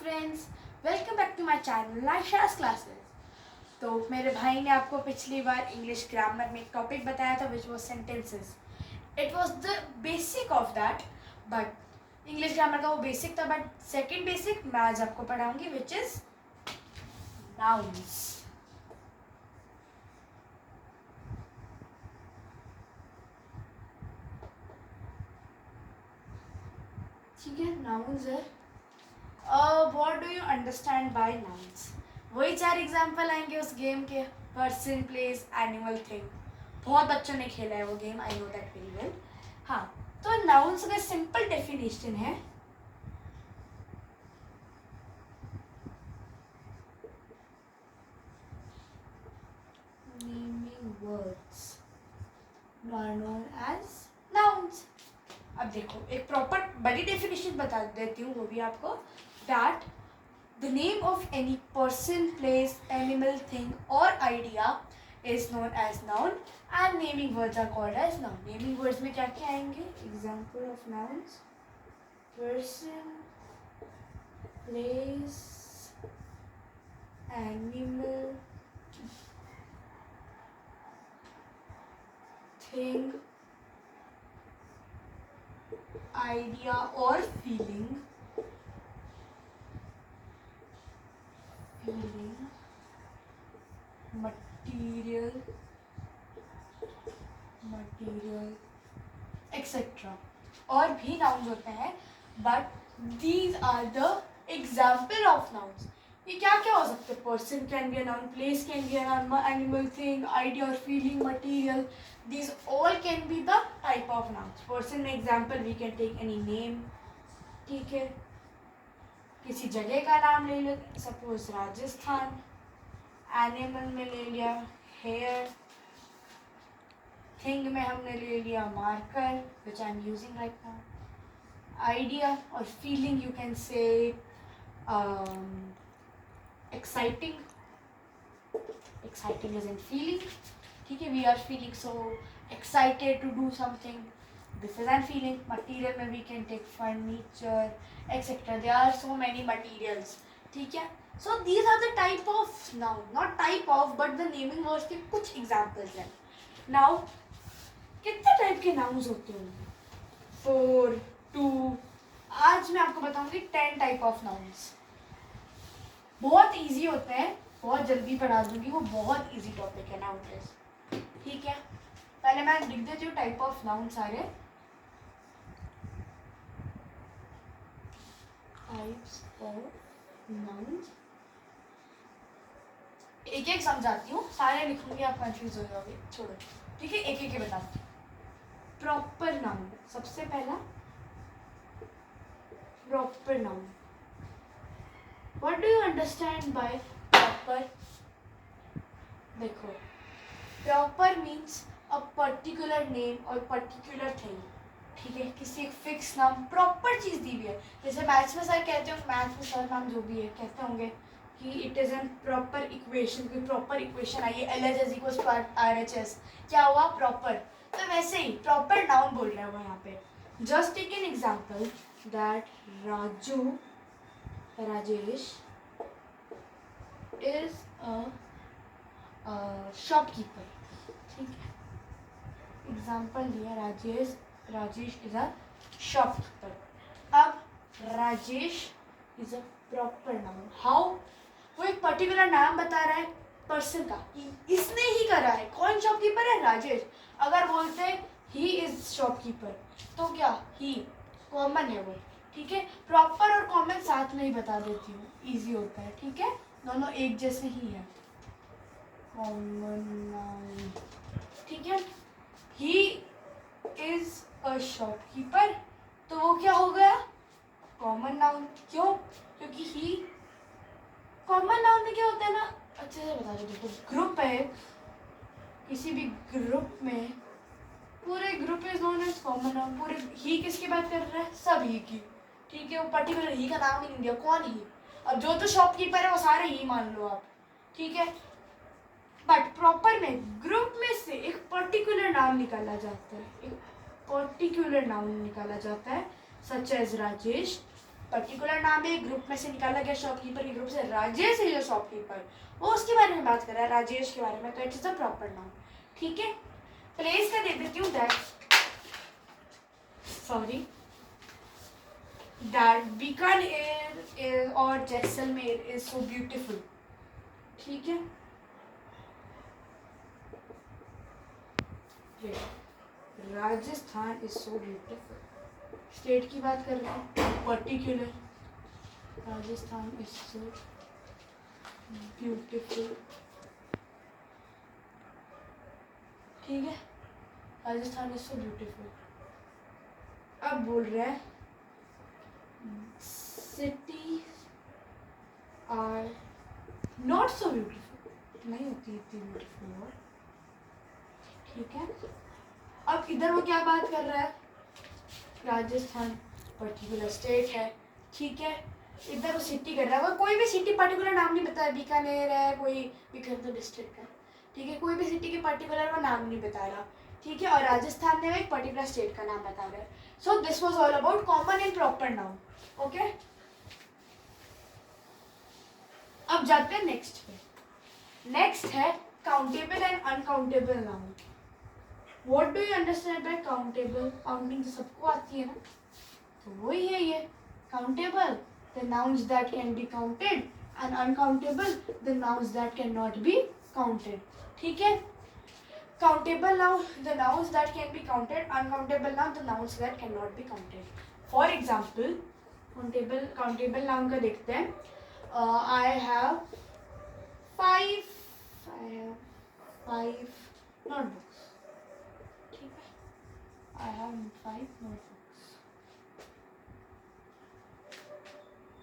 Friends, welcome back to my channel लाइशास classes. तो मेरे भाई ने आपको पिछली बार इंग्लिश ग्रामर में एक टॉपिक बताया था which was sentences. It was the basic of that, but English grammar का वो बेसिक था, बट सेकंड बेसिक मैं आज आपको पढ़ाऊंगी विच इज नाउन्स। ठीक है, नाउन्स है। What do you understand bye nouns? वही 4 एग्जाम्पल आएंगे उस गेम के, पर्सन, प्लेस, एनिमल, थिंग। बहुत बच्चों ने खेला है वो game, I know that very well. हाँ, तो नाउन्स का सिंपल डेफिनेशन है naming words known as nouns. अब देखो, एक प्रॉपर बड़ी डेफिनेशन बता देती हूँ, वो भी आपको, that the name of any person, place, animal, thing or idea is known as noun and naming words are called as noun. Naming words में क्या क्या आएंगे? Example of nouns: person, place, animal, thing, idea or feeling, material, etcetera. और भी nouns होते हैं, but these are the example of nouns. ये क्या क्या हो सकते हैं? Person can be a noun, place can be a noun, animal, thing, idea और feeling, material, these all can be the type of nouns. Person में example we can take any name, ठीक है, किसी जगह का नाम ले लो, सपोज राजस्थान। एनिमल में ले लिया हेयर, थिंग में हमने ले लिया marker which I am using right now. Idea और feeling you can say exciting is in feeling, ठीक है, we are feeling so excited to do something, this is an feeling. Material में we can take furniture etcetera, there are so many materials, ठीक है। So these are the type of noun, not type of but the naming words के कुछ examples हैं। Now कितने type के nouns होते हैं? 4, 2। आज मैं आपको बताऊंगी 10 टाइप ऑफ नाउन्स। बहुत इजी होते हैं, बहुत जल्दी पढ़ा दूंगी, वो बहुत इजी टॉपिक है नाउन्स, ठीक है। पहले मैं लिख देती हूँ टाइप ऑफ नाउन सारे। टाइप्स ऑफ नाउन्स, एक एक समझाती हूँ, सारे लिखूंगी, आप कंफ्यूज हो जाओगे, छोड़ो, ठीक है, एक एक बताती हूँ। प्रॉपर नाउन, सबसे पहला proper noun. What do you understand by proper? देखो, proper means a particular name और पर्टिकुलर थिंग, ठीक है, किसी एक फिक्स नाम, प्रॉपर चीज दी हुई है। जैसे मैथ्स में सर कहते हो, मैथ्स में सर नाम जो भी है कहते होंगे कि it is an proper equation, कोई प्रॉपर इक्वेशन आई है, LHS क्या हुआ? प्रॉपर। तो वैसे ही प्रॉपर नाउन बोल रहे हैं वो यहाँ पे। Just take an example that Rajesh is a shopkeeper, ठीक है, एग्जाम्पल दिया, राजेश इज अ शॉपकीपर। अब Rajesh is a proper noun. How? वो एक पर्टिकुलर नाम बता रहा है पर्सन का, इसने ही करा है। कौन शॉपकीपर है? राजेश। अगर बोलते हैं ही इज शॉपकीपर, तो क्या ही कॉमन है वो, ठीक है। प्रॉपर और कॉमन साथ में ही बता देती हूँ, इजी होता है, ठीक है, दोनों एक जैसे ही है। कॉमन नाउन, ठीक है। ही इज अ शॉपकीपर, तो वो क्या हो गया? Common noun. क्यों? क्योंकि ही कॉमन नाउन में क्या होता है ना, अच्छे से बता दो। देखो, ग्रुप है, किसी भी ग्रुप में पूरे group is known as common noun. पूरे ही किसकी बात कर रहा है? सब ही की, ठीक है। वो पर्टिकुलर ही का नाम ही नहीं दिया, कौन ही? अब जो तो शॉपकीपर है वो सारे ही मान लो आप, ठीक है। बट प्रॉपर में ग्रुप में से एक पर्टिकुलर नाम निकाला जाता है, एक पर्टिकुलर नाउन निकाला जाता है, सच एज राजेश, पर्टिकुलर नाम है, ग्रुप में से निकाला गया शॉपकीपर के ग्रुप से, राजेश है जो शॉपकीपर, वो उसके बारे में बात कर रहा है, राजेश के बारे में, तो it is a proper noun. ठीक है, प्लेस का दे देती हूँ दैट, सॉरी, दैट बीकानेर और जैसलमेर इज सो ब्यूटीफुल। ठीक है, Rajasthan is so beautiful. State की बात कर रहे हैं, particular, Rajasthan is so beautiful. ठीक है, राजस्थान इज सो ब्यूटीफुल। अब बोल रहे हैं city are not so beautiful, नहीं होती इतनी ब्यूटीफुल। ठीक है, अब इधर वो क्या बात कर रहा है, राजस्थान पर्टिकुलर स्टेट है। ठीक है, इधर वो सिटी कर रहा है, वो कोई भी सिटी पर्टिकुलर नाम नहीं बताया, बीकानेर है, कोई बीकानेर तो डिस्ट्रिक्ट है। ठीक है, कोई भी सिटी के पर्टिकुलर वो नाम नहीं बता रहा। ठीक है, और राजस्थान में एक पर्टिकुलर स्टेट का नाम बता रहा है। So this was all about common and proper noun. Okay, अब जाते हैं नेक्स्ट पे। नेक्स्ट है countable and uncountable noun. What do you understand bye countable? Counting तो सबको आती है ना, तो वही है ये countable, the nouns that can be counted, and uncountable the nouns that can not be counted. ठीक है, countable noun the nouns that can be counted, uncountable noun the nouns that cannot be counted. For example, countable noun का देखते हैं, I have five notebooks. ठीक है, I have 5 notebooks.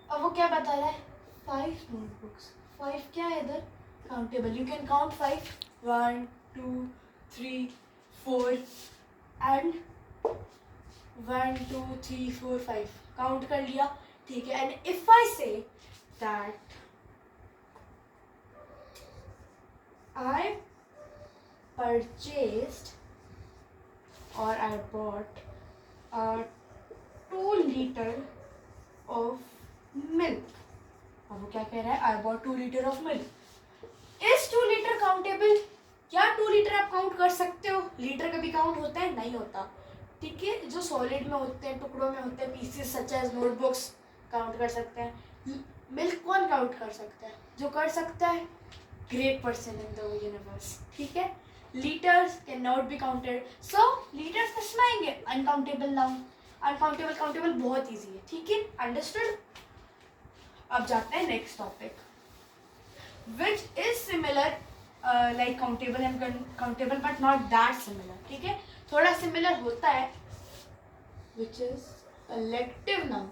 अब वो क्या बता रहा है, 5 notebooks, 5 क्या है इधर, countable, you can count 5, 1 2 3 4 and 1 2 3 4 5 count कर लिया। ठीक है, and if I say that I purchased और I bought 2 litre of milk, अब वो क्या कह रहा है, I bought 2 litre of milk. Is 2 litre countable? क्या 2 लीटर आप काउंट कर सकते हो? लीटर कभी काउंट होता है? नहीं होता। ठीक है, जो सॉलिड में होते हैं, टुकड़ों में होते हैं, pieces such as notebooks count कर सकते हैं। मिल्क कौन काउंट कर सकता है? जो कर सकता है, great person in the universe. ठीक है, litres can not be counted, so litres किसमें आएंगे, अनकाउंटेबल नाउन। अनकाउंटेबल काउंटेबल बहुत ईजी है। ठीक है, अंडरस्टूड। अब जाते हैं next topic, which is similar like countable and countable but not that similar. ठीक है, थोड़ा सिमिलर होता है, which is collective noun.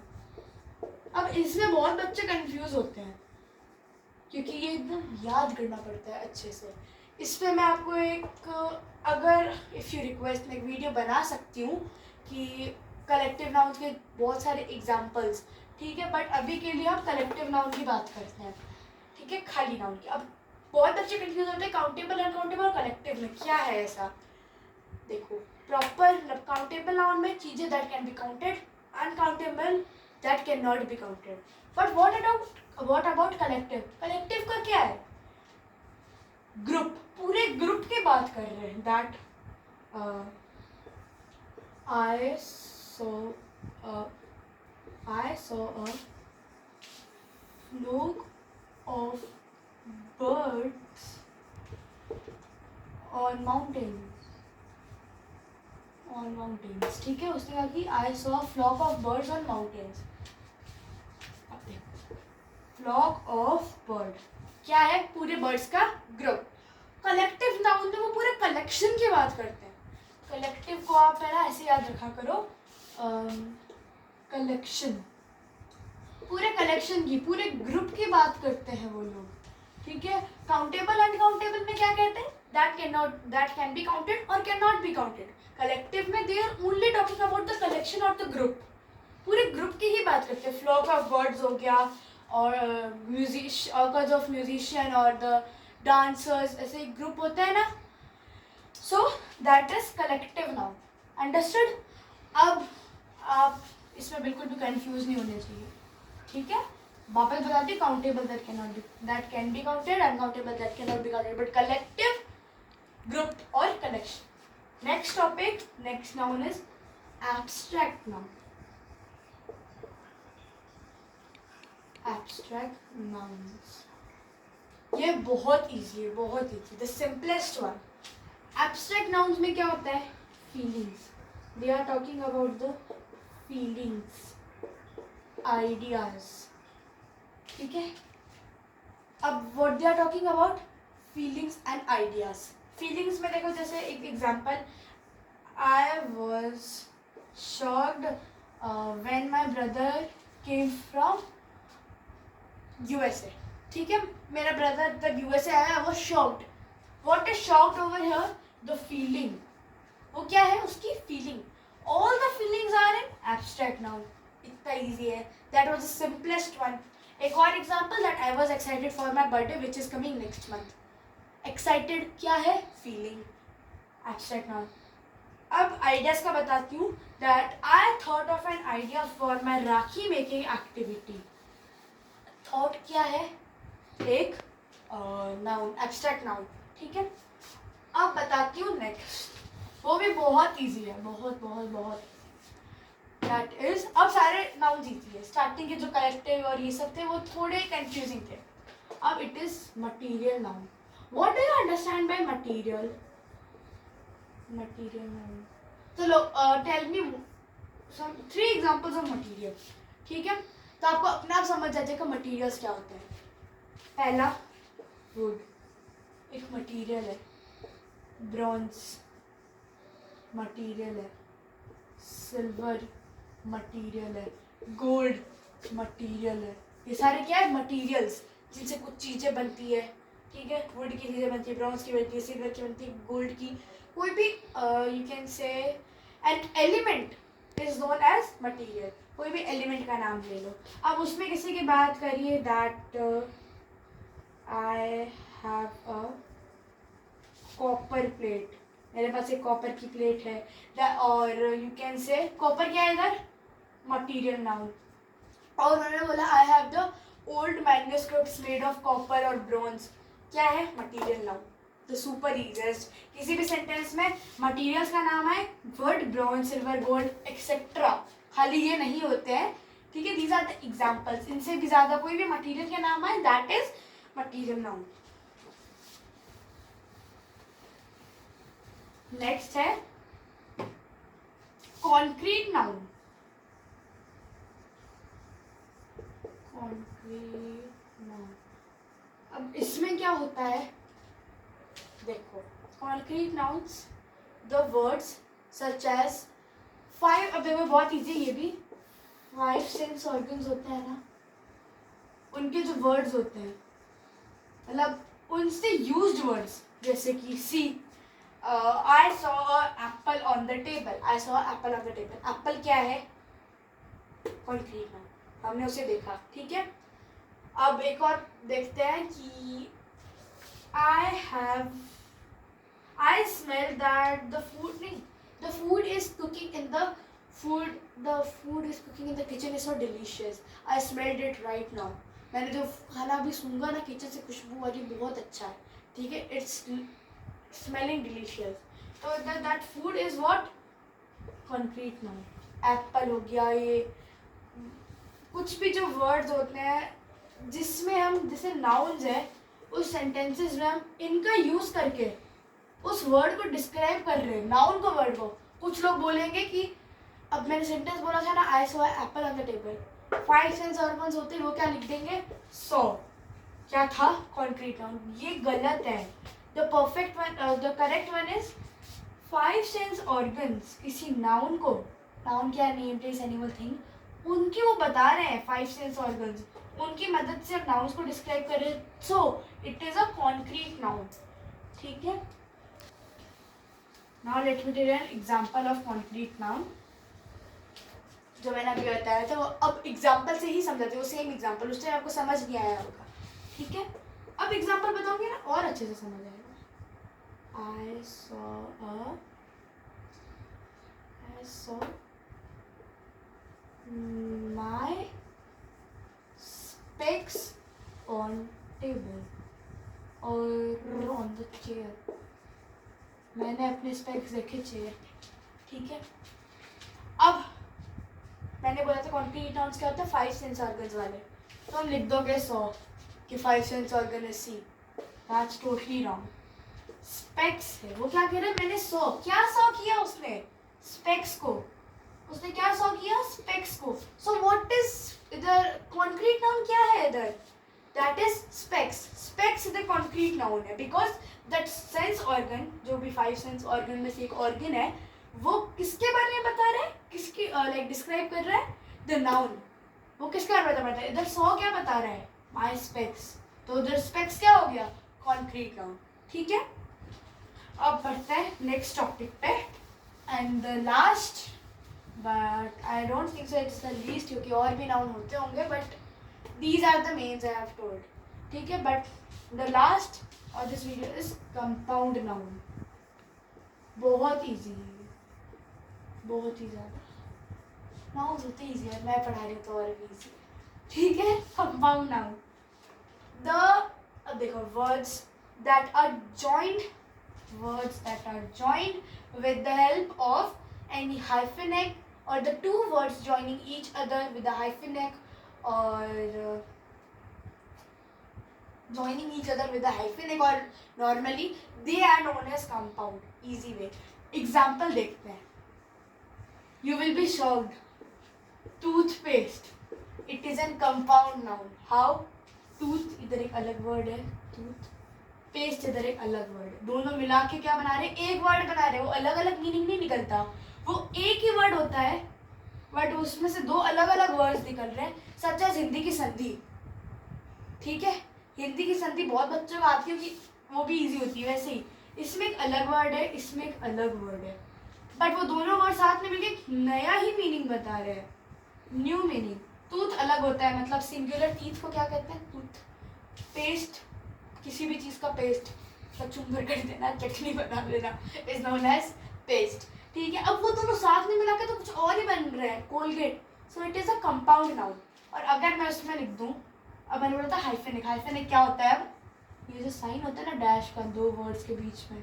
अब इसमें बहुत बच्चे कंफ्यूज होते हैं क्योंकि ये एकदम याद करना पड़ता है अच्छे से। इस पर मैं आपको एक, अगर इफ़ यू रिक्वेस्ट, मैं एक वीडियो बना सकती हूँ कि कलेक्टिव नाउन के बहुत सारे एग्जाम्पल्स। ठीक है, बट अभी के लिए हम कलेक्टिव नाउन की बात करते हैं। ठीक है, खाली नाउन की। अब बहुत बच्चे कंफ्यूज होते हैं काउंटेबल, अनकाउंटेबल और कलेक्टिव में, क्या है ऐसा। देखो, प्रॉपर काउंटेबल नाउन में चीजें that can be counted, uncountable that can not be counted. But what about collective? Collective का क्या है, ग्रुप, पूरे ग्रुप की बात कर रहे हैं। That I saw a flock of birds on mountains. ठीक है, उसने कहा कि I saw a flock of birds on mountains. Flock of bird क्या है, पूरे बर्ड्स का ग्रुप। कलेक्टिव नाउन में वो पूरे कलेक्शन की बात करते हैं। कलेक्टिव को आप पहला ऐसे याद रखा करो, कलेक्शन, पूरे कलेक्शन की, पूरे ग्रुप की बात करते हैं वो लोग। ठीक है, काउंटेबल अनकाउंटेबल में क्या कहते हैं, दैट कैन बी काउंटेड और can not be counted. Collective में they are only talking about the collection और द ग्रुप, पूरे ग्रुप की ही बात करते हैं। फ्लॉक ऑफ बर्ड्स हो गया, और ऑर्गन्स ऑफ म्यूजिशियन और द डांसर्स, ऐसे ग्रुप होता है ना, so that is collective noun. Understood. अब आप इसमें बिल्कुल भी कंफ्यूज नहीं होने चाहिए। ठीक है, वापस बताती हूँ, countable that can be counted, uncountable that can not be counted, but collective, group और collection. Next topic, next noun is abstract noun. Abstract nouns, ये बहुत इजी है, बहुत easy, the simplest one. Abstract nouns में क्या होता है? Feelings. They are talking about the feelings, ideas. ठीक है, अब what they are talking about? Feelings and ideas. Feelings में देखो, जैसे एक example, I was shocked when my brother came from USA. ठीक है, मेरा ब्रदर जब यूएसए आया, I was shocked. What is shocked over here? The feeling. वो क्या है? उसकी feeling. All the feelings are in abstract noun. इतना इजी है. That was the simplest one. एक और example, that I was excited for my birthday which is coming next month. Excited क्या है? Feeling, abstract noun. अब ideas का बताती हूँ. That I thought of an idea for my rakhi making activity. Thought क्या है? एक नाउन, एब्स्ट्रैक्ट नाउन. ठीक है, अब बताती हूँ नेक्स्ट. वो भी बहुत इजी है, बहुत बहुत बहुत. दैट इज, अब सारे नाउन इजी है. स्टार्टिंग के जो कलेक्टिव और ये सब थे वो थोड़े कंफ्यूजिंग थे. अब it is material noun. What do you understand by material? Material noun, चलो tell me some 3 examples of material. ठीक है, तो आपको अपने आप समझ आ जाएगा मटीरियल्स क्या होते हैं. पहला, वुड, एक मटीरियल है. ब्रॉन्ज मटीरियल है. सिल्वर मटीरियल है. गोल्ड मटीरियल है. ये सारे क्या है? मटीरियल्स, जिनसे कुछ चीज़ें बनती है. ठीक है, वुड की चीज़ें बनती है, ब्रॉन्ज की बनती है, सिल्वर की बनती है, गोल्ड की. कोई भी you can say an element is known as material. कोई भी एलिमेंट का नाम ले लो. अब उसमें किसी की बात करिए. That I have a copper plate. मेरे पास एक कॉपर की प्लेट है. और यू कैन से कॉपर क्या है इधर? Material noun. और उन्होंने बोला I have the old manuscripts made of copper और ब्रॉन्ज. क्या है? Material noun. The super easiest. किसी भी सेंटेंस में मटीरियल्स का नाम है, would, bronze, silver, gold etcetera. खाली ये नहीं होते हैं. ठीक है, दीज आर द एग्जाम्पल्स. इनसे भी ज्यादा कोई भी मटीरियल के नाम है, that is material noun. Next है कॉन्क्रीट नाउन. Concrete noun. अब इसमें क्या होता है? देखो, concrete nouns, the words such as 5. अब देखो बहुत इजी, ये भी 5 सेंस ऑर्गन्स होते हैं ना, उनके जो वर्ड्स होते हैं, मतलब उनसे यूज्ड वर्ड्स, जैसे कि see, I saw apple on the table. I saw apple on the table. Apple क्या है? Concrete noun. हमने उसे देखा. ठीक है, अब एक और देखते हैं कि I smell that the food नहीं, the food is cooking in the kitchen is so delicious. I smelled it right now. मैंने जो खाना अभी सूंघा ना किचन से, खुशबू आ रही, बहुत अच्छा है. ठीक है, it's smelling delicious. तो that food is what? Concrete noun. Apple हो गया. ये कुछ भी जो वर्ड्स होते हैं जिसमें हम, जैसे नाउन्स है, उस सेंटेंसेस में हम इनका यूज करके उस वर्ड को डिस्क्राइब कर रहे हैं, नाउन को, वर्ड को. कुछ लोग बोलेंगे कि अब मैंने सेंटेंस बोला था ना, आई saw apple on the table. 5 sense organs होते हैं, वो क्या लिख देंगे? सॉ. क्या था? Concrete noun. ये गलत है. The perfect one, the correct one is 5 sense organs किसी नाउन को, नाउन क्या, नेम, प्लेस, एनिमल, थिंग, उनकी वो बता रहे हैं 5 सेंस ऑर्गन्स. उनकी मदद से हम नाउन्स को डिस्क्राइब कर रहे हैं. So it is a concrete noun. ठीक है, now let me tell an example of concrete noun. जो मैंने अभी बताया था वो अब एग्जांपल से ही समझाते, वो सेम एग्जांपल. उस टाइम आपको समझ नहीं आया होगा. ठीक है, अब एग्जांपल बताओगे ना और अच्छे से समझ आएगा. I saw my specs on table और on the chair. मैंने अपने स्पेक्स देखे चेयर पे, ठीक है. अब मैंने बोला था कॉन्क्रीट नाउन्स क्या होता है, 5 सेंस ऑर्गन्स वाले. तो हम लिख दोगे 100 कि 5 सेंस ऑर्गन है see. That's totally wrong. Specs है. वो क्या कह रहे हैं, मैंने 100 किया उसने स्पेक्स को. उसने क्या 100 किया स्पेक्स को. सो व्हाट इज इधर कॉन्क्रीट नाउन क्या है इधर, दैट इज स्पेक्स. स्पेक्स इधर कॉन्क्रीट नाउन है बिकॉज दैट सेंस ऑर्गन, जो भी 5 सेंस ऑर्गन में से एक ऑर्गन है, वो किसके बारे में बता रहा है, किसकी लाइक डिस्क्राइब कर रहा है, द नाउन. वो किसके बारे में बता रहा है. इधर 100 क्या बता रहा है, माय स्पेक्स. तो उधर स्पेक्स क्या हो गया, कॉन्क्रीट नाउन. ठीक है. अब बढ़ते हैं नेक्स्ट टॉपिक पे. And the last, but I don't think so it's the least, क्योंकि और भी नाउन होते होंगे, but these are the mains I have told. ठीक है. बट द लास्ट और this video is compound noun. बहुत ईजी है, बहुत ही ज़्यादा. नाउन्स होते ईजी है, मैं पढ़ा रही हूँ तो और भी ईजी. ठीक है. कंपाउंड नाउन, अब देखो, words that are joined with the help of any hyphenate or the two words joining each other with a hyphenate or joining each other with a hyphenate or normally they are known as compound. Easy way. Example देखते हैं. You will be shocked. Toothpaste. It is a compound noun. How? Tooth इधर एक अलग word है, tooth. Paste इधर एक अलग word. दोनों मिला के क्या बना रहे, एक वर्ड बना रहे. वो अलग अलग मीनिंग नहीं निकलता, वो एक ही वर्ड होता है, बट उसमें से 2 अलग अलग वर्ड्स निकल रहे हैं. सच एज हिंदी की संधि. ठीक है. हिंदी की संधि बहुत बच्चों को आती है कि वो भी इजी होती है. वैसे ही इसमें एक अलग वर्ड है, इसमें एक अलग वर्ड है, बट वो दोनों वर्ड साथ में मिलके एक नया ही मीनिंग बता रहे हैं, न्यू मीनिंग. टूथ अलग होता है, मतलब सिंगुलर टीथ को क्या कहते हैं, टूथ. पेस्ट, किसी भी चीज़ का पेस्ट, कचुम्बर कर देना, चटनी बना देना, इज नोन एज पेस्ट. ठीक है. अब वो दोनों साथ में मिला के तो कुछ और ही बन रहे हैं, Colgate. So it is a compound noun. और अगर मैं उसमें लिख दूँ, अब मैंने बोला था हाइफेनिक. हाइफेनिक क्या होता है, अब ये जो साइन होता है ना डैश का 2 वर्ड्स के बीच में,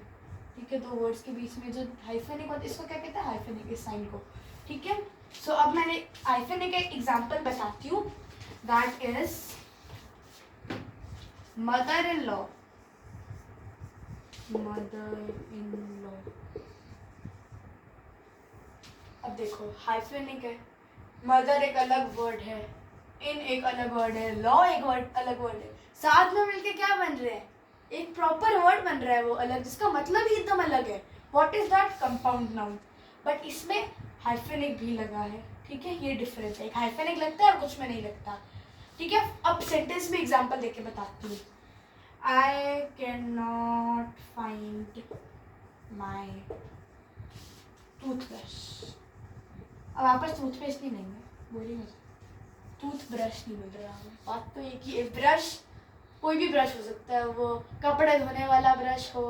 ठीक है, 2 वर्ड्स के बीच में जो हाइफेनिक होता है, इसको क्या कहते हैं, हाइफेनिक, इस साइन को. ठीक है. सो अब मैंने हाइफेनिक का एक एग्जाम्पल बताती हूँ. That is mother in law. अब देखो, हाइफेनिक है, मदर एक अलग वर्ड है, इन एक अलग वर्ड है, लॉ एक वर्ड अलग वर्ड है, साथ में मिलके क्या बन रहे हैं, एक प्रॉपर वर्ड बन रहा है वो अलग, जिसका मतलब ही एकदम अलग है. What is that, compound noun. But इसमें हाइफेनिक भी लगा है. ठीक है. ये डिफरेंस है, एक हाइफेनिक लगता है और कुछ में नहीं लगता. ठीक है. अब सेंटेंस में एग्जाम्पल देके बताती हूँ. I cannot find my toothbrush. अब आप पास टूथपेस्ट नहीं लेंगे, बोलिए मुझे टूथब्रश नहीं मिल रहा है. बात तो एक ही है. ब्रश कोई भी ब्रश हो सकता है, वो कपड़े धोने वाला ब्रश हो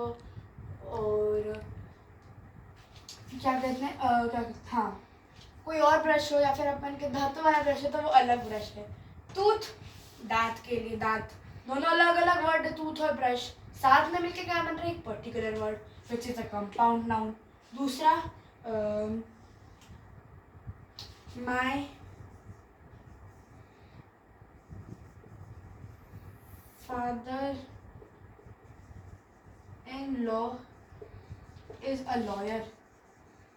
और क्या कहते हैं हाँ कोई और ब्रश हो, या फिर अपन के दांतों वाला ब्रश है तो वो अलग ब्रश है. टूथ दांत के लिए, दांत, दोनों अलग अलग वर्ड है, टूथ और ब्रश. साथ में मिलके क्या बन रहा है, एक particular word which is a compound noun. दूसरा, my father in law is a lawyer.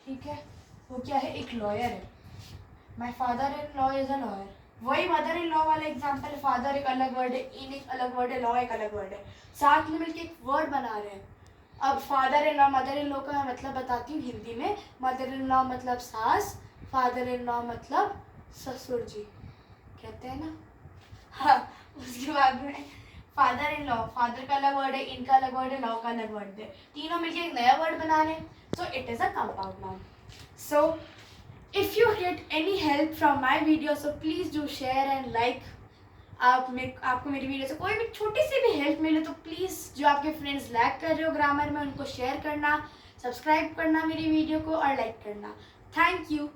ठीक है. वो क्या है, एक लॉयर है. My father in law is a lawyer. वही मदर इन लॉ वाला एग्जाम्पल है. फादर एक अलग वर्ड है, इन एक अलग वर्ड है, लॉ एक अलग वर्ड है, साथ में मिलके एक वर्ड बना रहे हैं. अब father in law, mother in law का मैं मतलब बताती हूँ हिंदी में. मदर इन लॉ मतलब सास, फादर इन लॉ मतलब ससुर जी, कहते हैं ना. हाँ. उसके बाद में फादर इन लॉ, फादर का अलग वर्ड है, इनका अलग वर्ड है, लॉ का अलग वर्ड है, तीनों मिलके एक नया वर्ड बना रहे हैं. So it is a compound noun. So if you get any help from my video, so please do share and like. आपको मेरी वीडियो से कोई भी छोटी सी भी हेल्प मिले तो प्लीज़, जो आपके फ्रेंड्स लैग कर रहे हो ग्रामर में, उनको शेयर करना, सब्सक्राइब करना मेरी वीडियो को और लाइक करना. Thank you.